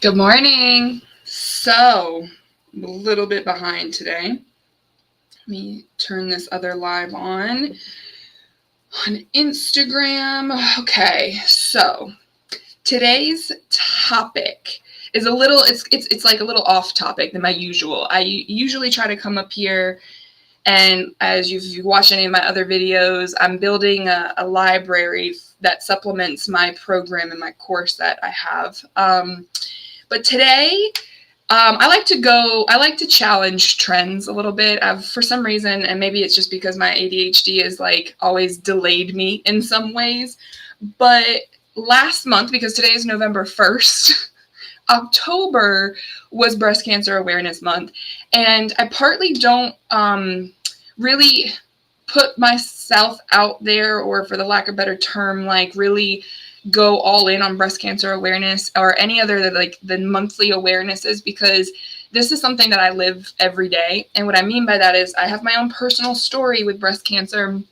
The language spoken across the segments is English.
Good morning. So, I'm a little bit behind today. Let me turn this other live on Instagram. Okay, so today's topic is a little it's like a little off topic than my usual. I usually try to come up here, and as you've watched any of my other videos, I'm building a library that supplements my program and my course that I have. But today, I like to challenge trends a little bit. For some reason, and maybe it's just because my ADHD is like always delayed me in some ways. But last month, because today is November 1st, October was Breast Cancer Awareness Month. And I partly don't really put myself out there, or for the lack of a better term, like really go all in on breast cancer awareness or any other like the monthly awarenesses, because this is something that I live every day. And what I mean by that is I have my own personal story with breast cancer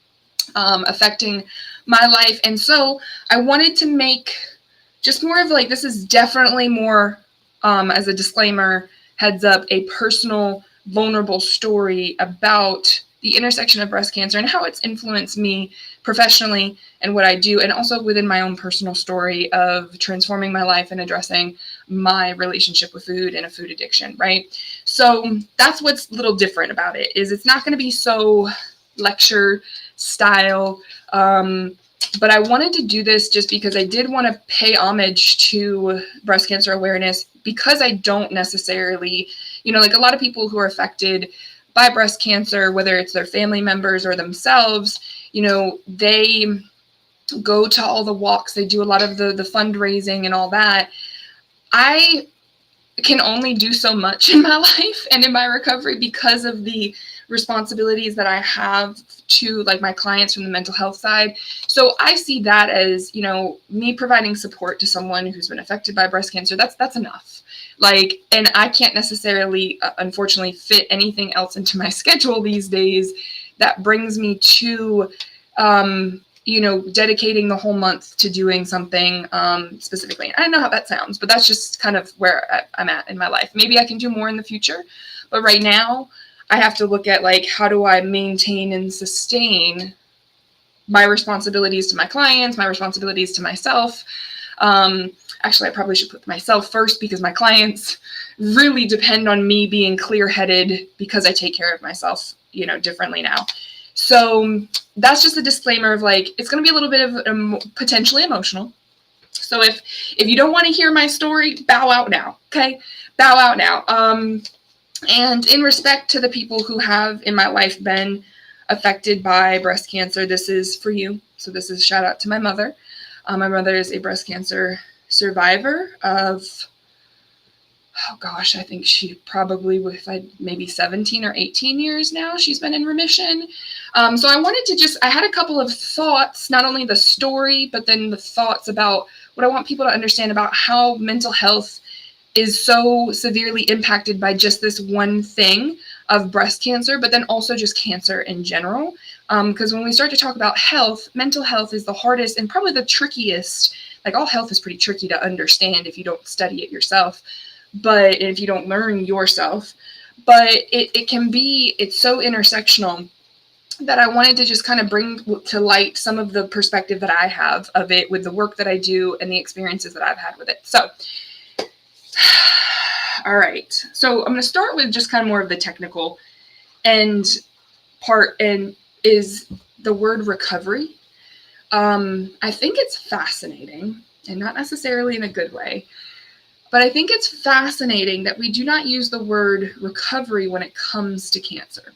affecting my life. And so I wanted to make just more of like, this is definitely more, as a disclaimer, heads up, a personal, vulnerable story about the intersection of breast cancer and how it's influenced me professionally and what I do, and also within my own personal story of transforming my life and addressing my relationship with food and a food addiction, right? So that's what's a little different about it, is it's not going to be so lecture style, but I wanted to do this just because I did want to pay homage to breast cancer awareness, because I don't necessarily, like a lot of people who are affected by breast cancer, whether it's their family members or themselves, they go to all the walks, they do a lot of the fundraising and all that. I can only do so much in my life and in my recovery because of the responsibilities that I have to like my clients from the mental health side. So I see that as, me providing support to someone who's been affected by breast cancer. That's enough. Like, and I can't necessarily, unfortunately, fit anything else into my schedule these days that brings me to, dedicating the whole month to doing something specifically. I don't know how that sounds, but that's just kind of where I'm at in my life. Maybe I can do more in the future, but right now I have to look at like, how do I maintain and sustain my responsibilities to my clients, my responsibilities to myself. Actually, I probably should put myself first, because my clients really depend on me being clear-headed, because I take care of myself, differently now. So that's just a disclaimer of like, it's going to be a little bit of potentially emotional. So if you don't want to hear my story, bow out now. Okay, bow out now. And in respect to the people who have in my life been affected by breast cancer, this is for you. So this is a shout out to my mother. My mother is a breast cancer survivor of, I think she probably, maybe 17 or 18 years now, she's been in remission. So I wanted to I had a couple of thoughts, not only the story, but then the thoughts about what I want people to understand about how mental health is so severely impacted by just this one thing of breast cancer, but then also just cancer in general. Because when we start to talk about health, mental health is the hardest and probably the trickiest. Like, all health is pretty tricky to understand if you don't study it yourself, but if you don't learn yourself. But it's so intersectional that I wanted to just kind of bring to light some of the perspective that I have of it with the work that I do and the experiences that I've had with it. So, all right. So I'm going to start with just kind of more of the technical part, and is the word recovery. I think it's fascinating, and not necessarily in a good way, but I think it's fascinating that we do not use the word recovery when it comes to cancer.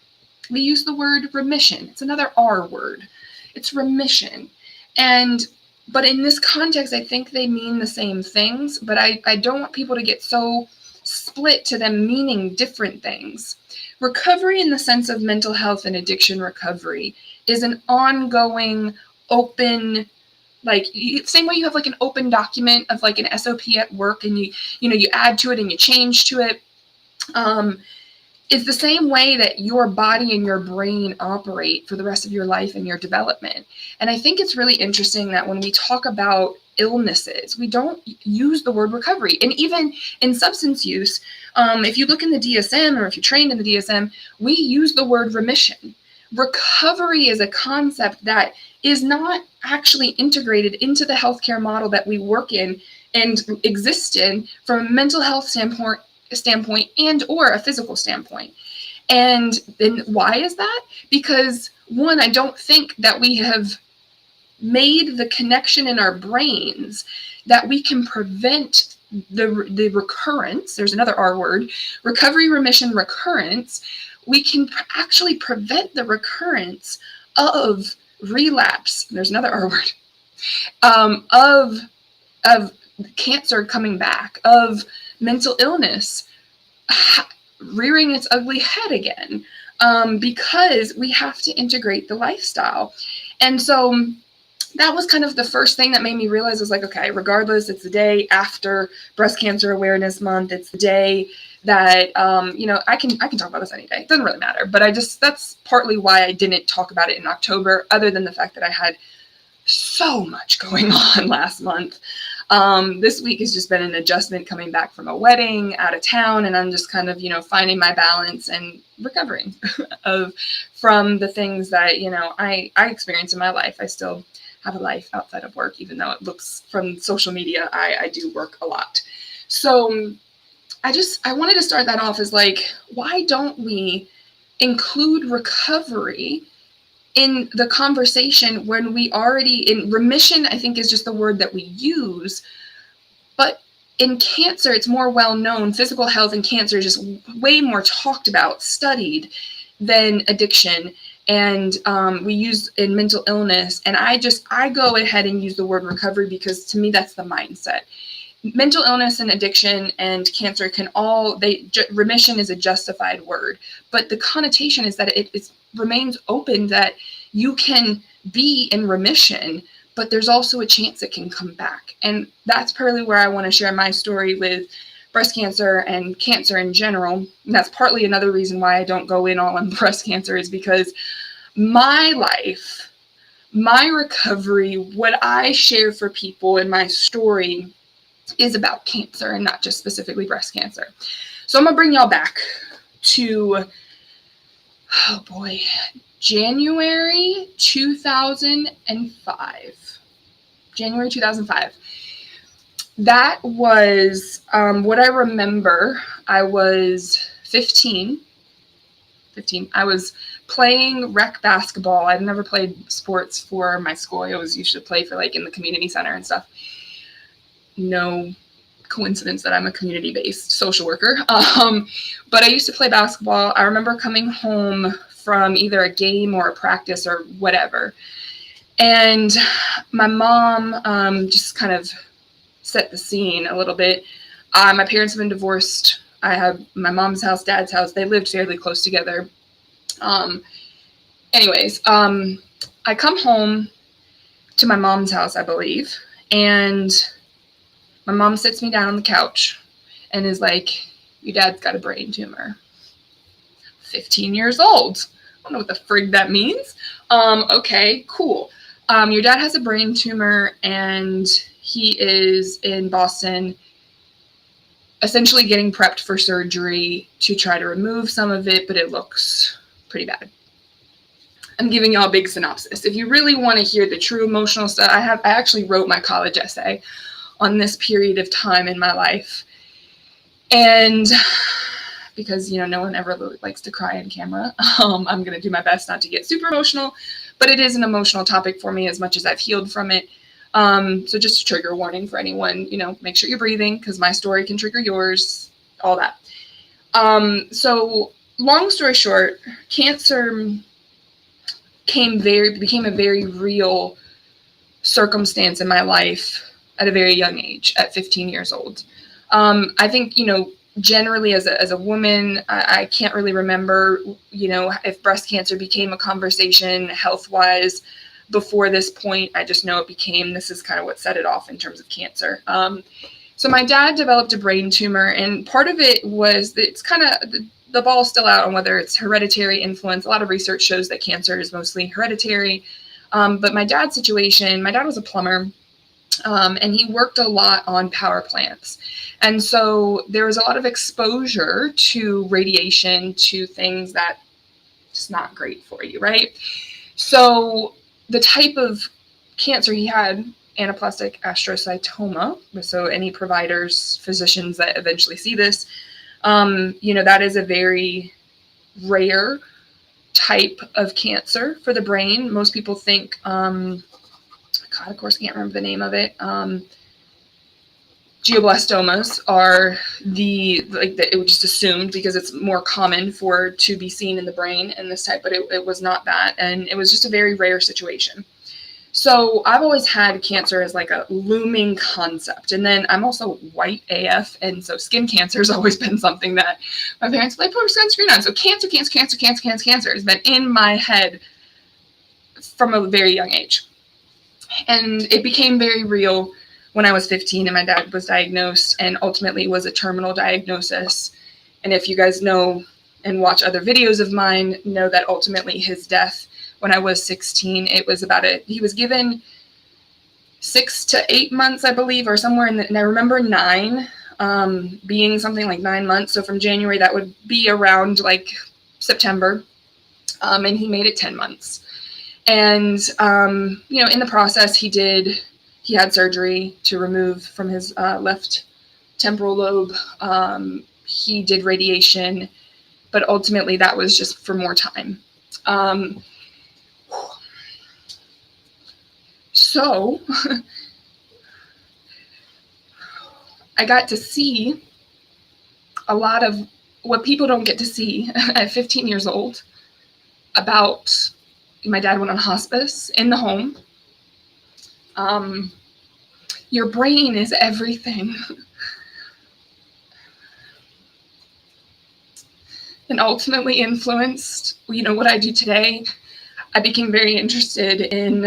We use the word remission. It's another R word. It's remission. But in this context, I think they mean the same things, but I don't want people to get so split to them meaning different things. Recovery, in the sense of mental health and addiction recovery, is an ongoing, open, like, same way you have like an open document of like an SOP at work, and you add to it and you change to it. It's the same way that your body and your brain operate for the rest of your life and your development. And I think it's really interesting that when we talk about illnesses. We don't use the word recovery. And even in substance use, if you look in the DSM, or if you're trained in the DSM, we use the word remission. Recovery is a concept that is not actually integrated into the healthcare model that we work in and exist in from a mental health standpoint and or a physical standpoint. And then why is that? Because one, I don't think that we have made the connection in our brains that we can prevent the recurrence. There's another R word, recovery, remission, recurrence. We can actually prevent the recurrence of relapse. There's another R word, of cancer coming back, of mental illness rearing its ugly head again, because we have to integrate the lifestyle. And so that was kind of the first thing that made me realize, was like, okay, regardless, it's the day after Breast Cancer Awareness Month. It's the day that, I can talk about this any day. It doesn't really matter. But that's partly why I didn't talk about it in October, other than the fact that I had so much going on last month. This week has just been an adjustment coming back from a wedding out of town, and I'm just kind of, finding my balance and recovering from the things that, I experience in my life. I still have a life outside of work, even though it looks from social media, I do work a lot. So I wanted to start that off as like, why don't we include recovery in the conversation when we already, in remission, I think is just the word that we use, but in cancer, it's more well known. Physical health and cancer is just way more talked about, studied than addiction. And we use in mental illness. And I go ahead and use the word recovery because to me, that's the mindset. Mental illness and addiction and cancer remission is a justified word, but the connotation is that it remains open, that you can be in remission, but there's also a chance it can come back. And that's partly where I want to share my story with breast cancer and cancer in general. And that's partly another reason why I don't go in all on breast cancer, is because my life, my recovery, what I share for people in my story is about cancer and not just specifically breast cancer. So I'm going to bring y'all back to, January 2005. January 2005. That was what I remember. I was 15. I was playing rec basketball. I'd never played sports for my school. I always used to play for in the community center and stuff. No coincidence that I'm a community-based social worker. But I used to play basketball. I remember coming home from either a game or a practice or whatever. And my mom just kind of set the scene a little bit. My parents have been divorced. I have my mom's house, dad's house. They lived fairly close together. I come home to my mom's house, I believe, and my mom sits me down on the couch and is like, your dad's got a brain tumor. 15 years old. I don't know what the frig that means. Okay, cool. Your dad has a brain tumor and he is in Boston, essentially getting prepped for surgery to try to remove some of it, but it looks pretty bad. I'm giving y'all a big synopsis. If you really want to hear the true emotional stuff, I actually wrote my college essay on this period of time in my life. And because, no one ever really likes to cry on camera, I'm going to do my best not to get super emotional, but it is an emotional topic for me as much as I've healed from it. So just a trigger warning for anyone, make sure you're breathing because my story can trigger yours, all that. So long story short, cancer became a very real circumstance in my life at a very young age, at 15 years old. I think, generally as a woman, I can't really remember, if breast cancer became a conversation health-wise before this point. I just know this is kind of what set it off in terms of cancer. So my dad developed a brain tumor, and part of it was, it's kind of, the ball's still out on whether it's hereditary influence. A lot of research shows that cancer is mostly hereditary. But my dad's situation, my dad was a plumber. And he worked a lot on power plants. And so there was a lot of exposure to radiation, to things that just not great for you, right? So the type of cancer he had, anaplastic astrocytoma, so any providers, physicians that eventually see this, that is a very rare type of cancer for the brain. Most people think, God, of course, I can't remember the name of it. Glioblastomas are it was just assumed because it's more common to be seen in the brain in this type, but it was not that, and it was just a very rare situation. So I've always had cancer as like a looming concept, and then I'm also white AF, and so skin cancer has always been something that my parents like put sunscreen on. So cancer has been in my head from a very young age, and it became very real when I was 15 and my dad was diagnosed, and ultimately was a terminal diagnosis. And if you guys know and watch other videos of mine, know that ultimately his death when I was 16, it was he was given 6 to 8 months, I believe, or somewhere and I remember 9 being something like 9 months. So from January, that would be around like September. And he made it 10 months. And, in the process, he had surgery to remove from his left temporal lobe. He did radiation, but ultimately that was just for more time. So I got to see a lot of what people don't get to see at 15 years old about my dad went on hospice in the home. Your brain is everything. And ultimately influenced, what I do today. I became very interested in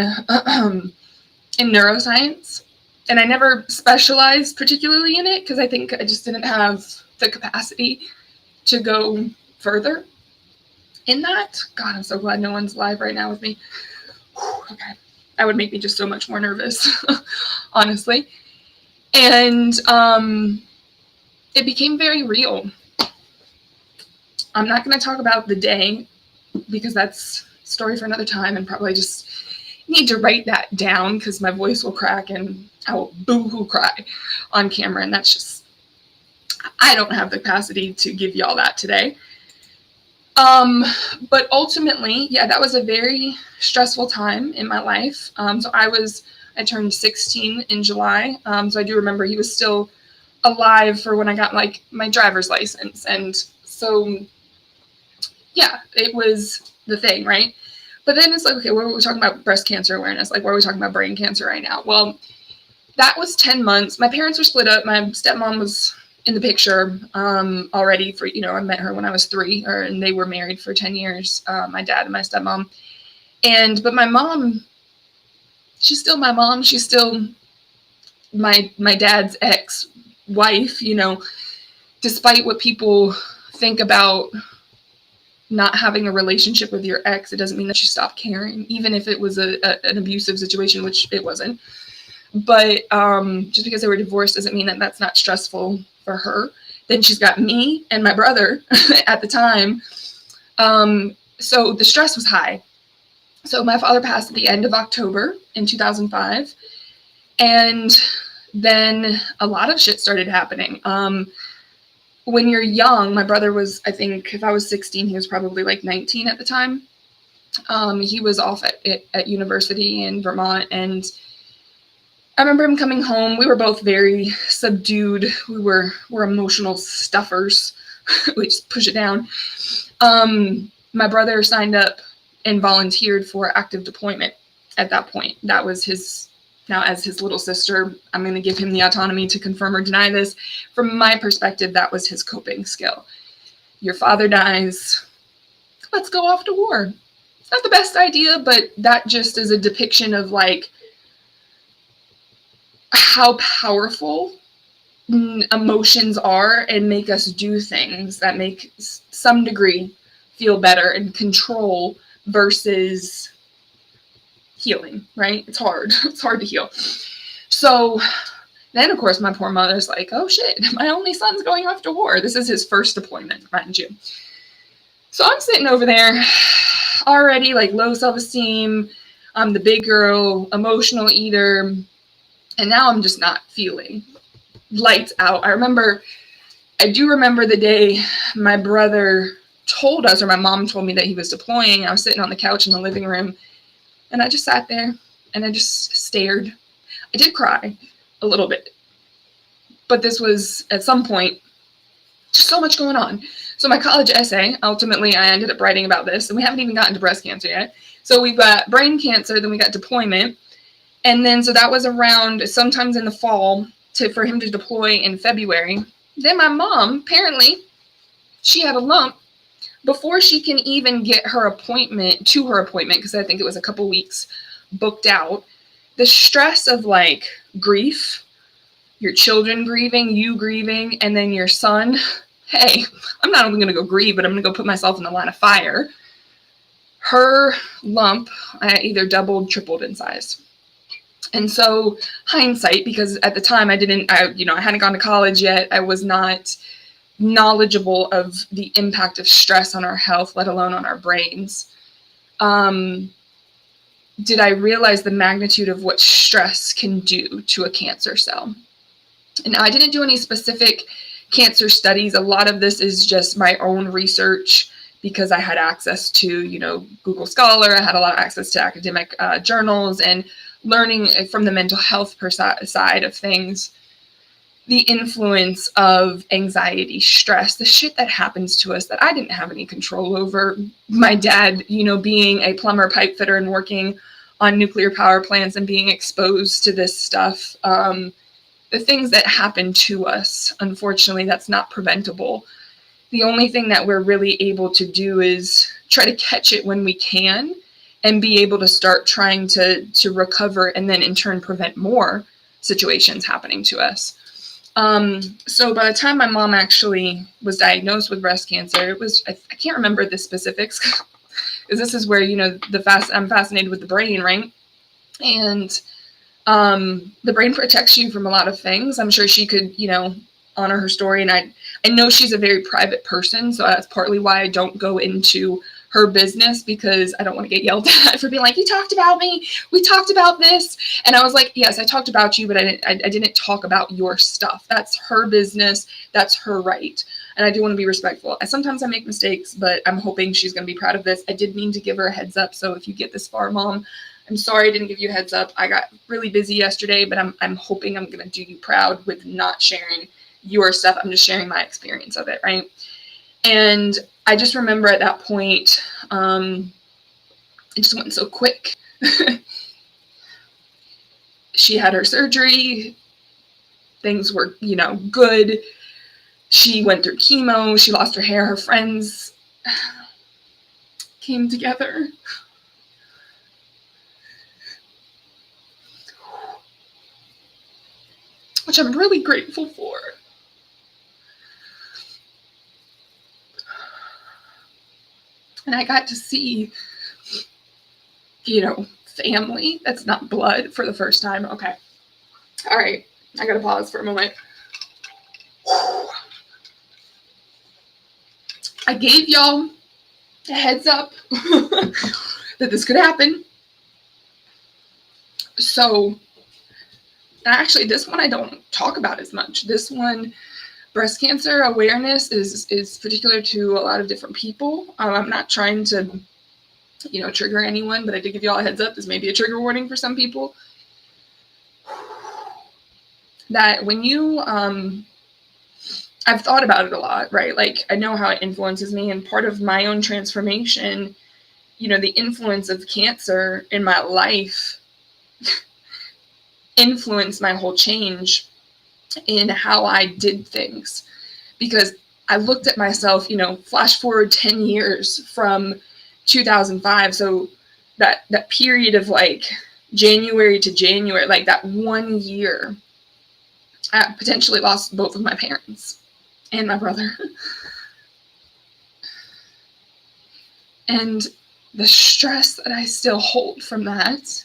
neuroscience, and I never specialized particularly in it because I think I just didn't have the capacity to go further in that. God, I'm so glad no one's live right now with me. Whew, okay. That would make me just so much more nervous, honestly. And it became very real. I'm not going to talk about the day because that's a story for another time, and probably just need to write that down because my voice will crack and I will boo-hoo cry on camera, and that's just, I don't have the capacity to give y'all that today. But ultimately, yeah, that was a very stressful time in my life. So I turned 16 in July. So I do remember he was still alive for when I got like my driver's license. And so, yeah, it was the thing, right? But then it's like, okay, we're talking about breast cancer awareness. Like, why are we talking about brain cancer right now? Well, that was 10 months. My parents were split up. My stepmom was in the picture already for, I met her when I was 3, and they were married for 10 years, my dad and my stepmom. But my mom, she's still my mom. She's still my dad's ex-wife, despite what people think about not having a relationship with your ex, it doesn't mean that you stop caring, even if it was an abusive situation, which it wasn't. But just because they were divorced doesn't mean that that's not stressful for her. Then she's got me and my brother at the time. So the stress was high. So my father passed at the end of October in 2005. And then a lot of shit started happening. When you're young, my brother was, I think, if I was 16, he was probably like 19 at the time. He was off at university in Vermont, and I remember him coming home. We were both very subdued. We're emotional stuffers. We just push it down. My brother signed up and volunteered for active deployment at that point. That was now as his little sister, I'm going to give him the autonomy to confirm or deny this. From my perspective, that was his coping skill. Your father dies. Let's go off to war. It's not the best idea, but that just is a depiction of like how powerful emotions are and make us do things that make some degree feel better and control versus healing, right? It's hard. It's hard to heal. So then, of course, my poor mother's like, oh shit, my only son's going off to war. This is his first deployment, mind you. So I'm sitting over there already like low self-esteem. I'm the big girl, emotional eater. And now I'm just not feeling lights out. I do remember the day my brother told us, or my mom told me that he was deploying. I was sitting on the couch in the living room, and I just sat there and I just stared. I did cry a little bit, but this was at some point just so much going on. So my college essay, ultimately I ended up writing about this, and we haven't even gotten to breast cancer yet. So we've got brain cancer, then we got deployment, and then so that was around sometimes in the fall for him to deploy in February. Then my mom, apparently, she had a lump before she can even get her appointment, because I think it was a couple weeks booked out. The stress of like grief, your children grieving, you grieving, and then your son. Hey, I'm not only going to go grieve, but I'm going to go put myself in the line of fire. Her lump either doubled, tripled in size. And so hindsight, because at the time I hadn't gone to college yet. I was not knowledgeable of the impact of stress on our health, let alone on our brains. Did I realize the magnitude of what stress can do to a cancer cell? And now I didn't do any specific cancer studies. A lot of this is just my own research because I had access to, Google Scholar. I had a lot of access to academic journals and learning from the mental health side of things. The influence of anxiety, stress, the shit that happens to us that I didn't have any control over. My dad, being a plumber, pipe fitter, and working on nuclear power plants and being exposed to this stuff. The things that happen to us, unfortunately, that's not preventable. The only thing that we're really able to do is try to catch it when we can and be able to start trying to recover and then in turn prevent more situations happening to us. So by the time my mom actually was diagnosed with breast cancer, it was, I can't remember the specifics because this is where, I'm fascinated with the brain, right? And the brain protects you from a lot of things. I'm sure she could, honor her story. And I know she's a very private person. So that's partly why I don't go into her business, because I don't want to get yelled at for being like, you talked about me. We talked about this. And I was like, yes, I talked about you, but I didn't talk about your stuff. That's her business. That's her right. And I do want to be respectful. Sometimes I make mistakes, but I'm hoping she's going to be proud of this. I did mean to give her a heads up. So if you get this far, Mom, I'm sorry I didn't give you a heads up. I got really busy yesterday, but I'm hoping I'm going to do you proud with not sharing your stuff. I'm just sharing my experience of it, right? And I just remember at that point, it just went so quick. She had her surgery. Things were, good. She went through chemo. She lost her hair. Her friends came together. Which I'm really grateful for. And I got to see, family that's not blood for the first time. Okay. All right. I got to pause for a moment. I gave y'all a heads up that this could happen. So, actually, this one I don't talk about as much. This one, breast cancer awareness is particular to a lot of different people. I'm not trying to, trigger anyone, but I did give you all a heads up. This may be a trigger warning for some people. That when you, I've thought about it a lot, right? Like, I know how it influences me, and part of my own transformation, the influence of cancer in my life influenced my whole change in how I did things, because I looked at myself, flash forward 10 years from 2005. So that period of like January to January, like that 1 year, I potentially lost both of my parents and my brother. And the stress that I still hold from that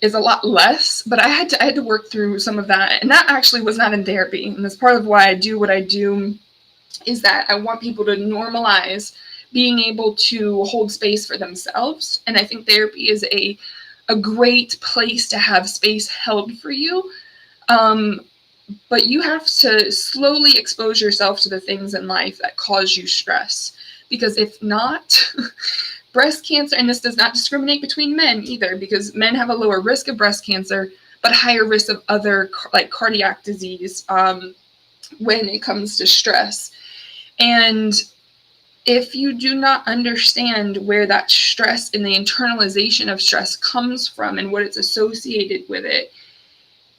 is a lot less, but I had to work through some of that. And that actually was not in therapy. And that's part of why I do what I do, is that I want people to normalize being able to hold space for themselves. And I think therapy is a great place to have space held for you. But you have to slowly expose yourself to the things in life that cause you stress. Because if not, breast cancer, and this does not discriminate between men either, because men have a lower risk of breast cancer, but higher risk of other like cardiac disease when it comes to stress. And if you do not understand where that stress and the internalization of stress comes from and what it's associated with it,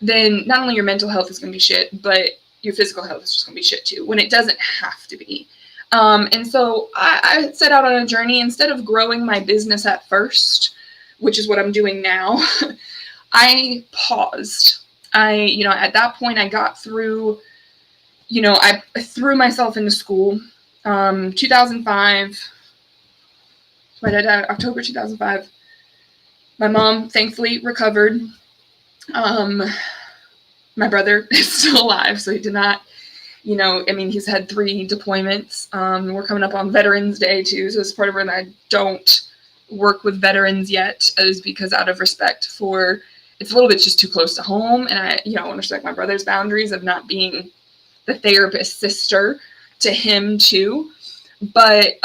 then not only your mental health is going to be shit, but your physical health is just going to be shit too, when it doesn't have to be. And so I set out on a journey. Instead of growing my business at first, which is what I'm doing now, I paused. At that point I got through, I threw myself into school. 2005, my dad died October 2005. My mom thankfully recovered. My brother is still alive, so he did not, he's had 3 deployments. We're coming up on Veterans Day too, so it's part of when I don't work with veterans yet, is because out of respect for, it's a little bit just too close to home, and I want to respect my brother's boundaries of not being the therapist sister to him too. But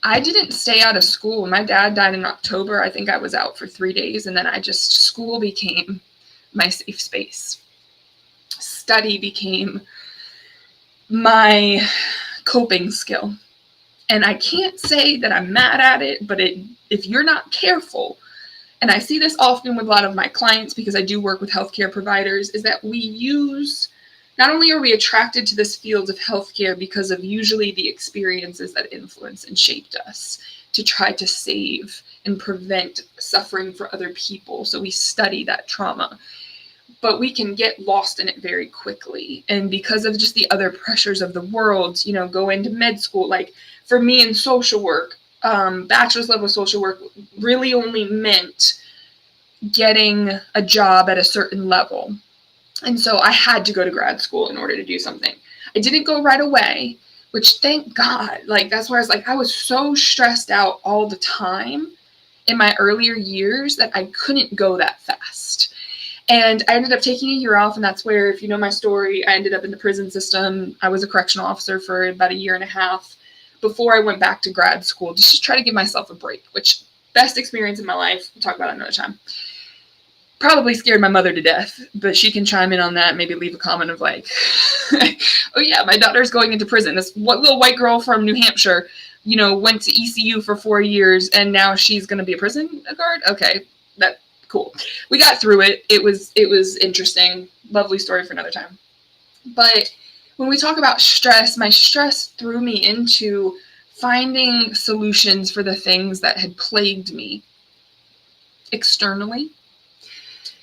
I didn't stay out of school. My dad died in October. I think I was out for 3 days, and then school became my safe space. Study became my coping skill. And I can't say that I'm mad at it, but if you're not careful, and I see this often with a lot of my clients because I do work with healthcare providers, is that not only are we attracted to this field of healthcare because of usually the experiences that influenced and shaped us to try to save and prevent suffering for other people. So we study that trauma, but we can get lost in it very quickly. And because of just the other pressures of the world, go into med school. Like for me in social work, bachelor's level social work really only meant getting a job at a certain level. And so I had to go to grad school in order to do something. I didn't go right away, which thank God, that's why I was so stressed out all the time in my earlier years that I couldn't go that fast. And I ended up taking a year off, and that's where, if you know my story, I ended up in the prison system. I was a correctional officer for about 1.5 years before I went back to grad school, just to try to give myself a break, which best experience in my life. We'll talk about it another time. Probably scared my mother to death, but she can chime in on that, maybe leave a comment of oh yeah, my daughter's going into prison. This little white girl from New Hampshire, went to ECU for 4 years, and now she's going to be a prison guard? Okay, that cool. We got through it. It was interesting. Lovely story for another time. But when we talk about stress, my stress threw me into finding solutions for the things that had plagued me externally.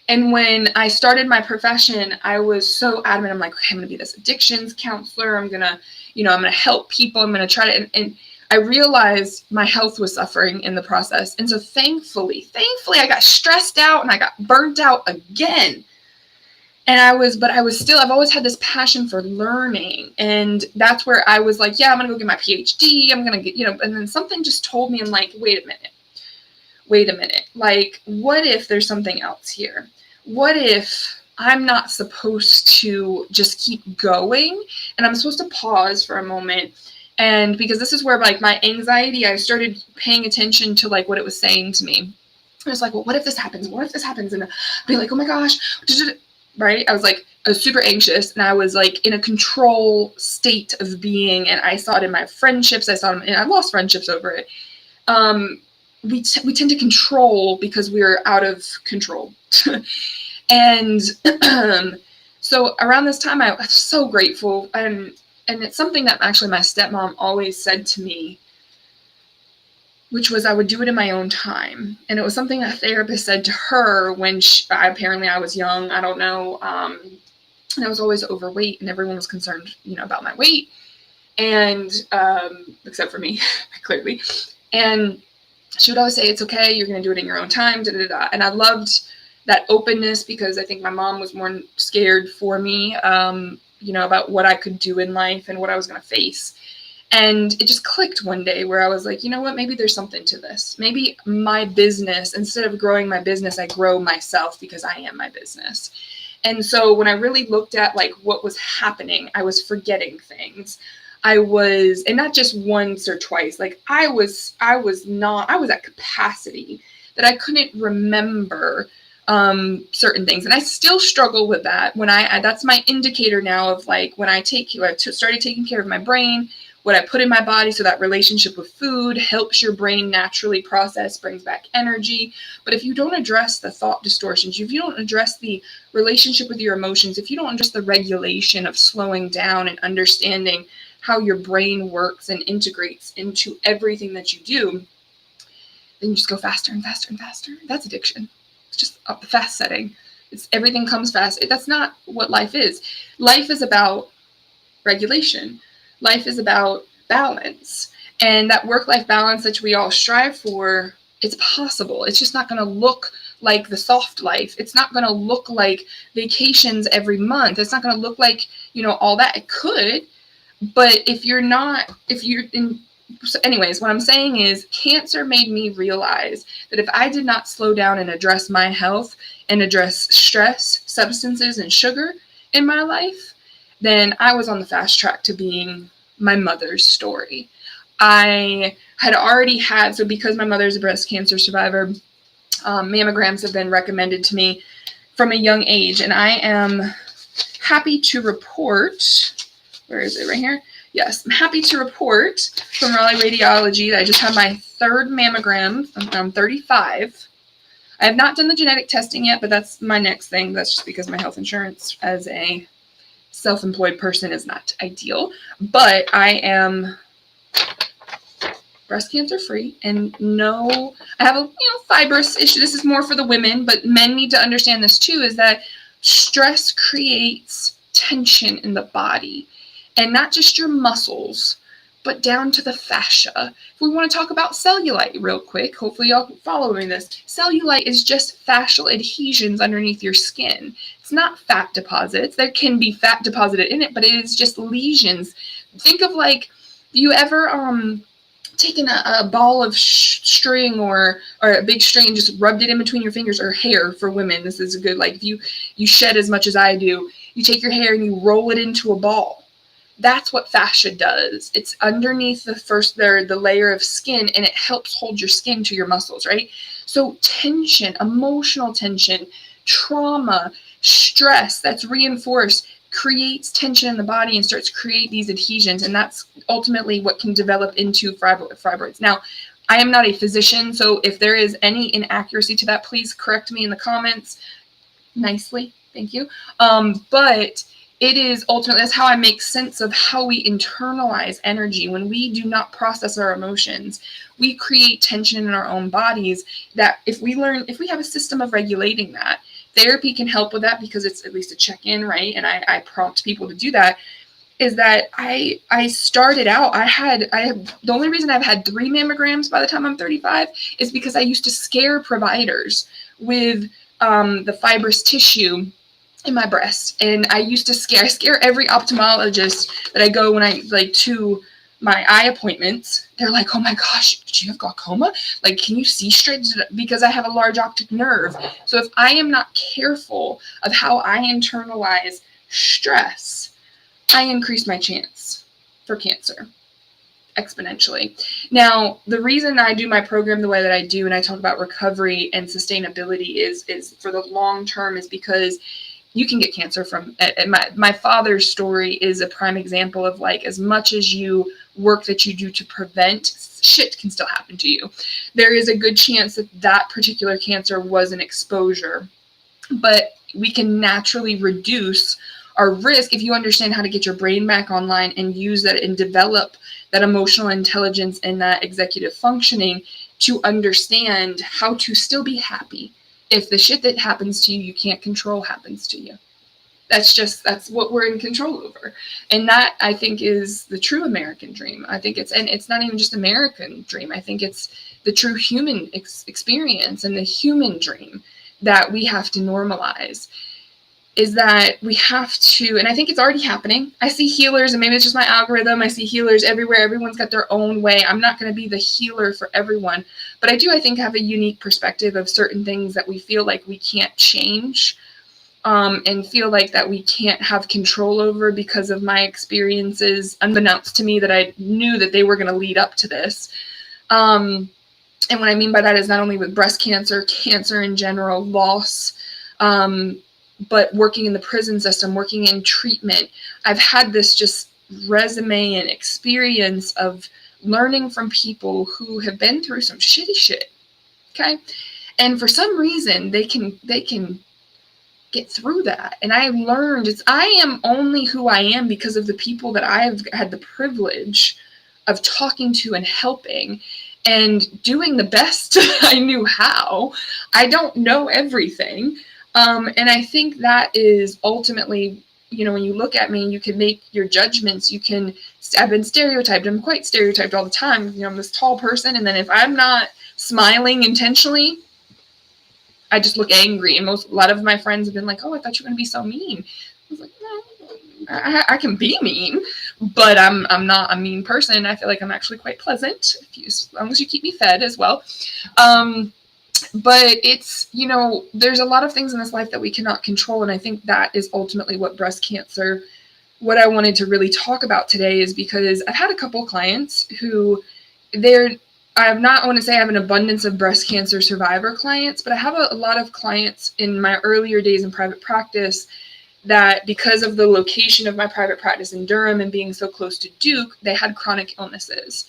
And when I started my profession, I was so adamant. I'm like, okay, I'm going to be this addictions counselor. I'm going to, I'm going to help people. I'm going to try to, and I realized my health was suffering in the process. And so thankfully, I got stressed out and I got burnt out again. And I've always had this passion for learning. And that's where I was like, yeah, I'm going to go get my PhD. I'm going to get, and then something just told me, I'm like, wait a minute. Like, what if there's something else here? What if I'm not supposed to just keep going and I'm supposed to pause for a moment? And because this is where my anxiety, I started paying attention to what it was saying to me. I was like, well, what if this happens? What if this happens? And I'd be like, oh my gosh, right? I was super anxious, and I was in a control state of being, and I saw it in my friendships. I saw it, and I lost friendships over it. We tend to control because we're out of control. And so around this time, I was so grateful. And it's something that actually my stepmom always said to me, which was I would do it in my own time. And it was something a therapist said to her when apparently I was young. I don't know. And I was always overweight, and everyone was concerned, about my weight. And except for me, clearly. And she would always say, it's okay, you're going to do it in your own time, da, da, da. And I loved that openness because I think my mom was more scared for me, about what I could do in life and what I was going to face. And it just clicked one day where I was like, you know what, maybe there's something to this. Maybe my business, instead of growing my business, I grow myself because I am my business. And so when I really looked at like what was happening, I was forgetting things. And not just once or twice, like I was at capacity that I couldn't remember certain things. And I still struggle with that. That's my indicator now of like, when I started taking care of my brain, what I put in my body. So that relationship with food helps your brain naturally process, brings back energy. But if you don't address the thought distortions, if you don't address the relationship with your emotions, if you don't address the regulation of slowing down and understanding how your brain works and integrates into everything that you do, then you just go faster and faster and faster. That's addiction. It's just a fast setting. Everything comes fast. That's not what life is. Life is about regulation. Life is about balance. And that work-life balance that we all strive for, it's possible. It's just not going to look like the soft life. It's not going to look like vacations every month. It's not going to look like, all that. It could, but so anyways, what I'm saying is cancer made me realize that if I did not slow down and address my health and address stress, substances, and sugar in my life, then I was on the fast track to being my mother's story. I had already had, so because my mother's a breast cancer survivor, mammograms have been recommended to me from a young age, and I am happy to report, where is it, right here? Yes, I'm happy to report from Raleigh Radiology that I just had my third mammogram. I'm 35. I have not done the genetic testing yet, but that's my next thing. That's just because my health insurance as a self-employed person is not ideal. But I am breast cancer free, and I have a fibrous issue. This is more for the women, but men need to understand this too, is that stress creates tension in the body. And not just your muscles, but down to the fascia. If we want to talk about cellulite real quick, hopefully y'all following this. Cellulite is just fascial adhesions underneath your skin. It's not fat deposits. There can be fat deposited in it, but it is just lesions. Think of like, you ever taken a ball of string or a big string and just rubbed it in between your fingers, or hair for women. This is a good, like if you shed as much as I do, you take your hair and you roll it into a ball. That's what fascia does. It's underneath the layer of skin, and it helps hold your skin to your muscles, right? So tension, emotional tension, trauma, stress that's reinforced creates tension in the body and starts to create these adhesions, and that's ultimately what can develop into fibroids. Now, I am not a physician, so if there is any inaccuracy to that, please correct me in the comments nicely. Thank you. But it is ultimately, that's how I make sense of how we internalize energy. When we do not process our emotions, we create tension in our own bodies that if we have a system of regulating that, therapy can help with that, because it's at least a check-in, right? And I prompt people to do that, is that I started out, the only reason I've had 3 mammograms by the time I'm 35 is because I used to scare providers with the fibrous tissue in my breast. And I used to scare every ophthalmologist that I go when I to my eye appointments. They're like, oh my gosh, did you have glaucoma? Like, can you see straight? Because I have a large optic nerve. So if I am not careful of how I internalize stress, I increase my chance for cancer exponentially. Now, the reason I do my program the way that I do, and I talk about recovery and sustainability is for the long term, is because you can get cancer from, my father's story is a prime example of, like, as much as you work that you do to prevent, shit can still happen to you. There is a good chance that that particular cancer was an exposure, but we can naturally reduce our risk if you understand how to get your brain back online and use that and develop that emotional intelligence and that executive functioning to understand how to still be happy if the shit that happens to you can't control happens to you. That's what we're in control over. And that, I think, is the true American dream. I think it's not even just American dream. I think it's the true human experience and the human dream that we have to normalize. Is that we have to, and I think it's already happening. I see healers, and maybe it's just my algorithm. I see healers everywhere. Everyone's got their own way. I'm not going to be the healer for everyone, but I think, have a unique perspective of certain things that we feel like we can't change, and feel like that we can't have control over because of my experiences, unbeknownst to me, that I knew that they were going to lead up to this. And what I mean by that is not only with breast cancer, cancer in general, loss, but working in the prison system, working in treatment, I've had this just resume and experience of learning from people who have been through some shitty shit. Okay. And for some reason they can get through that. And I learned I am only who I am because of the people that I've had the privilege of talking to and helping and doing the best I knew how. I don't know everything. And I think that is ultimately, when you look at me, you can make your judgments. I've been stereotyped. I'm quite stereotyped all the time. I'm this tall person. And then if I'm not smiling intentionally, I just look angry. And a lot of my friends have been like, oh, I thought you were going to be so mean. I was like, no, I can be mean, but I'm not a mean person. I feel like I'm actually quite pleasant, as long as you keep me fed as well. But it's, there's a lot of things in this life that we cannot control. And I think that is ultimately what what I wanted to really talk about today, is because I've had a couple of clients who I want to say I have an abundance of breast cancer survivor clients, but I have a lot of clients in my earlier days in private practice that, because of the location of my private practice in Durham and being so close to Duke, they had chronic illnesses.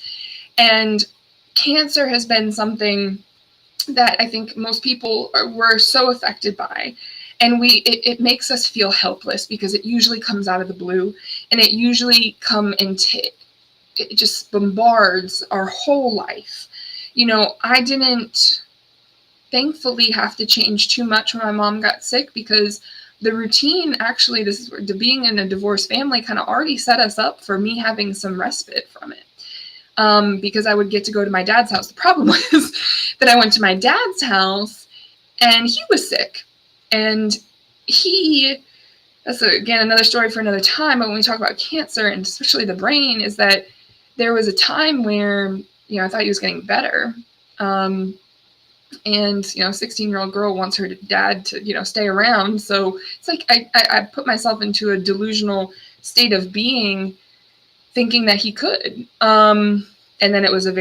And cancer has been something that I think most people were so affected by. And it makes us feel helpless because it usually comes out of the blue, and it usually it just bombards our whole life. I didn't thankfully have to change too much when my mom got sick, because the routine, actually, being in a divorced family kind of already set us up for me having some respite from it. Because I would get to go to my dad's house. The problem was that I went to my dad's house and he was sick. And that's again another story for another time, but when we talk about cancer, and especially the brain, is that there was a time where, I thought he was getting better. And, a 16-year-old girl wants her dad to, stay around. So it's like I put myself into a delusional state of being, thinking that he could. And then it was a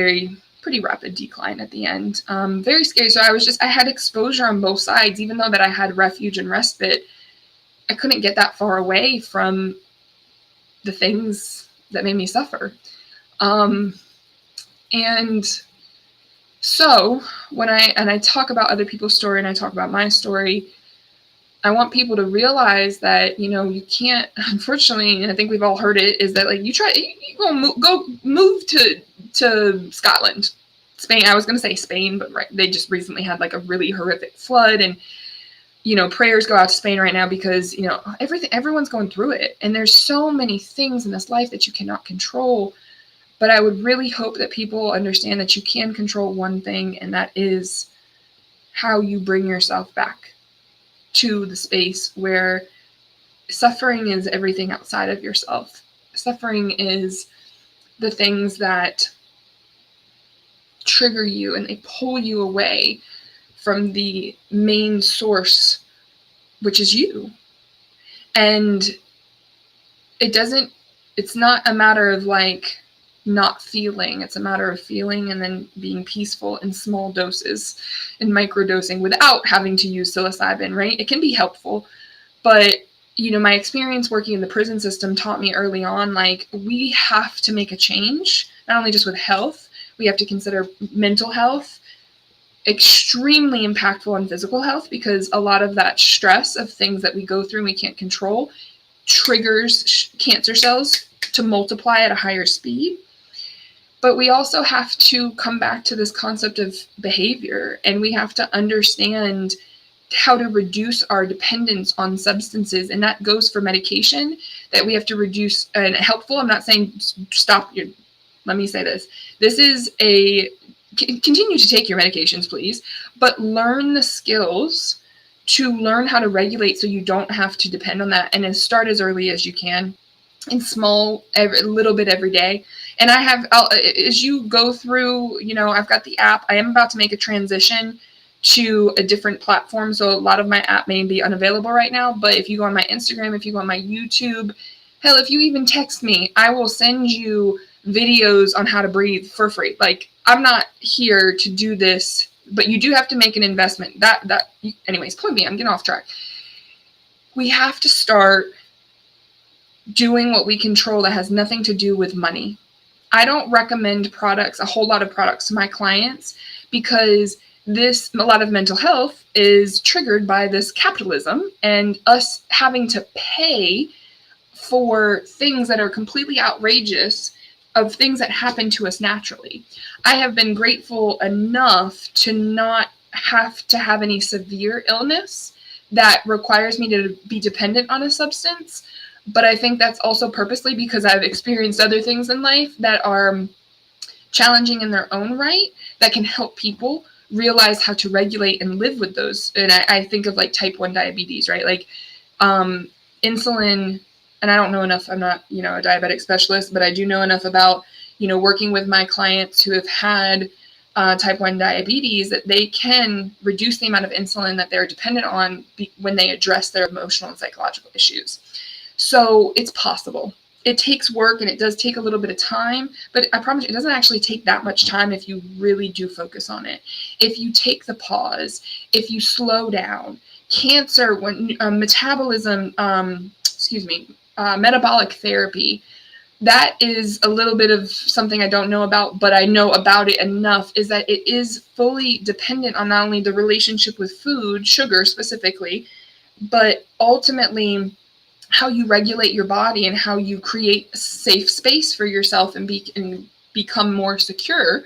pretty rapid decline at the end. Very scary. So I had exposure on both sides. Even though that I had refuge and respite, I couldn't get that far away from the things that made me suffer. And so when I talk about other people's story and I talk about my story, I want people to realize that, you can't, unfortunately, and I think we've all heard it, is that, like, you go move to Scotland, Spain. I was going to say Spain, but right, they just recently had like a really horrific flood, and, prayers go out to Spain right now because, everyone's going through it. And there's so many things in this life that you cannot control. But I would really hope that people understand that you can control one thing, and that is how you bring yourself back to the space where suffering is everything outside of yourself. Suffering is the things that trigger you, and they pull you away from the main source, which is you. And it's not a matter of like not feeling. It's a matter of feeling and then being peaceful in small doses and microdosing without having to use psilocybin, right? It can be helpful, but my experience working in the prison system taught me early on, like, we have to make a change, not only just with health, we have to consider mental health extremely impactful on physical health, because a lot of that stress of things that we go through and we can't control triggers cancer cells to multiply at a higher speed. But we also have to come back to this concept of behavior, and we have to understand how to reduce our dependence on substances. And that goes for medication, that we have to reduce, and helpful. I'm not saying stop your, let me say this. This is a continue to take your medications, please, but learn the skills to learn how to regulate so you don't have to depend on that, and then start as early as you can in small, a little bit every day. And as you go through, I've got the app. I am about to make a transition to a different platform, so a lot of my app may be unavailable right now, but if you go on my Instagram, if you go on my YouTube, hell, if you even text me, I will send you videos on how to breathe for free. Like, I'm not here to do this, but you do have to make an investment. Anyways, point me, I'm getting off track. We have to start doing what we control that has nothing to do with money. I don't recommend a whole lot of products to my clients, because a lot of mental health is triggered by this capitalism and us having to pay for things that are completely outrageous, of things that happen to us naturally. I have been grateful enough to not have to have any severe illness that requires me to be dependent on a substance. But I think that's also purposely because I've experienced other things in life that are challenging in their own right, that can help people realize how to regulate and live with those. And I think of like type 1 diabetes, right? Like insulin, and I don't know enough. I'm not, a diabetic specialist, but I do know enough about, working with my clients who have had type 1 diabetes, that they can reduce the amount of insulin that they're dependent on when they address their emotional and psychological issues. So it's possible. It takes work, and it does take a little bit of time, but I promise you, it doesn't actually take that much time if you really do focus on it. If you take the pause, if you slow down. Cancer, when metabolic therapy, that is a little bit of something I don't know about, but I know about it enough, is that it is fully dependent on not only the relationship with food, sugar specifically, but ultimately how you regulate your body and how you create a safe space for yourself and become more secure.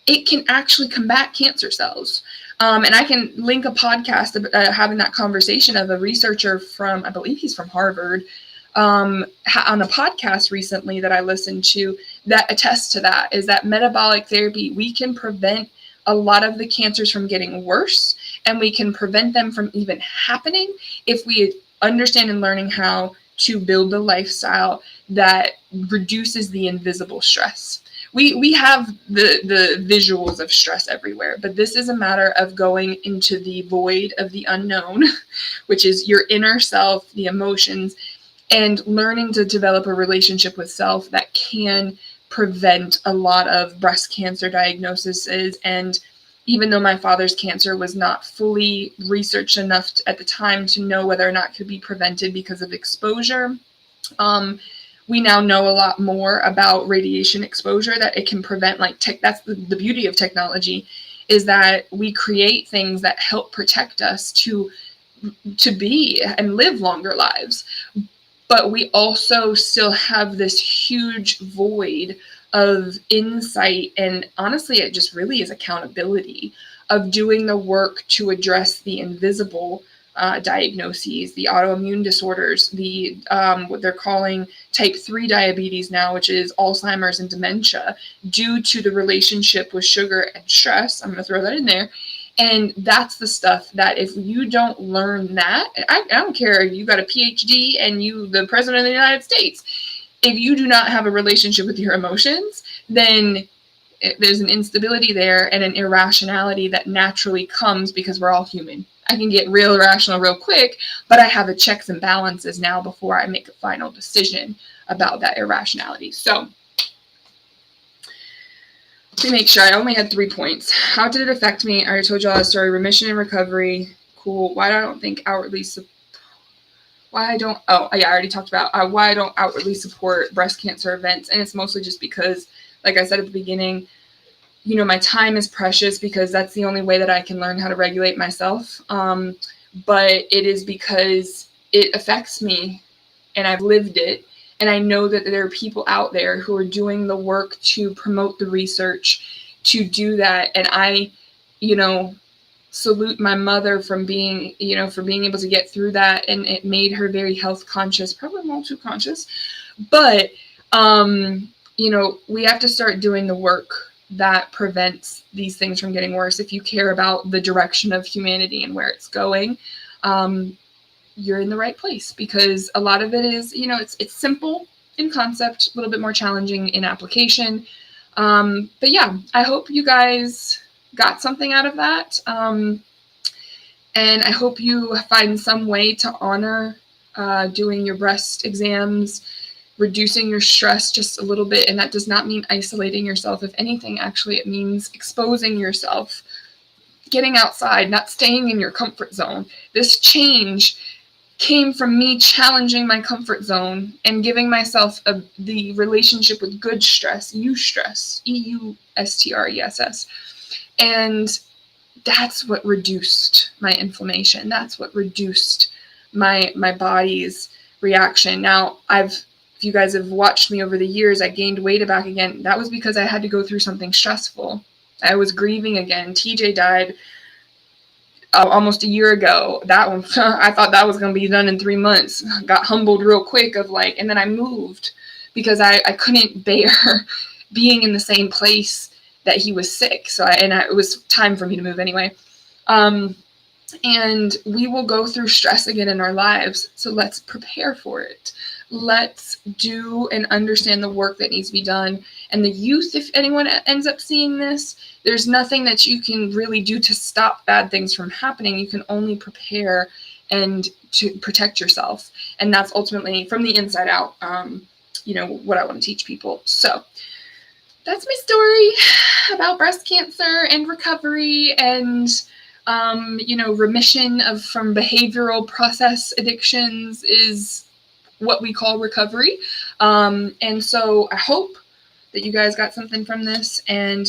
It can actually combat cancer cells. And I can link a podcast having that conversation of a researcher from, I believe he's from Harvard, on a podcast recently that I listened to, that attests to that, is that metabolic therapy, we can prevent a lot of the cancers from getting worse, and we can prevent them from even happening if we understand and learning how to build a lifestyle that reduces the invisible stress. We have the visuals of stress everywhere, but this is a matter of going into the void of the unknown, which is your inner self, the emotions, and learning to develop a relationship with self that can prevent a lot of breast cancer diagnoses. And even though my father's cancer was not fully researched enough at the time to know whether or not it could be prevented because of exposure, we now know a lot more about radiation exposure, that it can prevent, that's the beauty of technology, is that we create things that help protect us to be and live longer lives. But we also still have this huge void of insight, and honestly, it just really is accountability of doing the work to address the invisible diagnoses, the autoimmune disorders, the what they're calling type 3 diabetes now, which is Alzheimer's and dementia, due to the relationship with sugar and stress. I'm going to throw that in there. And that's the stuff that if you don't learn that, I don't care if you got a PhD and you the president of the United States, if you do not have a relationship with your emotions, then there's an instability there and an irrationality that naturally comes because we're all human. I can get real irrational real quick, but I have a checks and balances now before I make a final decision about that irrationality. So to make sure, I only had 3 points. How did it affect me? I already told you all the story. Remission and recovery. Cool. Why I already talked about why I don't outwardly support breast cancer events. And it's mostly just because, like I said at the beginning, my time is precious because that's the only way that I can learn how to regulate myself. But it is because it affects me and I've lived it. And I know that there are people out there who are doing the work to promote the research to do that. And I, salute my mother for being able to get through that. And it made her very health conscious, probably a little too conscious. But, we have to start doing the work that prevents these things from getting worse. If you care about the direction of humanity and where it's going, you're in the right place, because a lot of it is, it's simple in concept, a little bit more challenging in application. But yeah, I hope you guys got something out of that. And I hope you find some way to honor doing your breast exams, reducing your stress just a little bit. And that does not mean isolating yourself. If anything, actually, it means exposing yourself, getting outside, not staying in your comfort zone. This change came from me challenging my comfort zone and giving myself the relationship with good stress, eustress, EUSTRESS. And that's what reduced my inflammation. That's what reduced my body's reaction. Now, if you guys have watched me over the years, I gained weight back again. That was because I had to go through something stressful. I was grieving again. TJ died almost a year ago. That one, I thought that was going to be done in 3 months. Got humbled real quick and then I moved because I couldn't bear being in the same place that he was sick. So it was time for me to move anyway. And we will go through stress again in our lives. So let's prepare for it. Let's do and understand the work that needs to be done. And the youth, if anyone ends up seeing this, there's nothing that you can really do to stop bad things from happening. You can only prepare and to protect yourself. And that's ultimately, from the inside out, what I want to teach people. So that's my story about breast cancer and recovery and, remission from behavioral process addictions is what we call recovery. And so I hope that you guys got something from this. And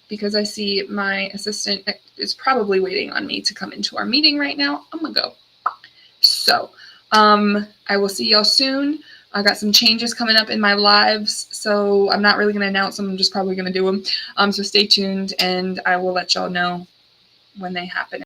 because I see my assistant is probably waiting on me to come into our meeting right now, I'm going to go. So I will see y'all soon. I got some changes coming up in my lives, so I'm not really going to announce them. I'm just probably going to do them. So stay tuned, and I will let y'all know when they happen.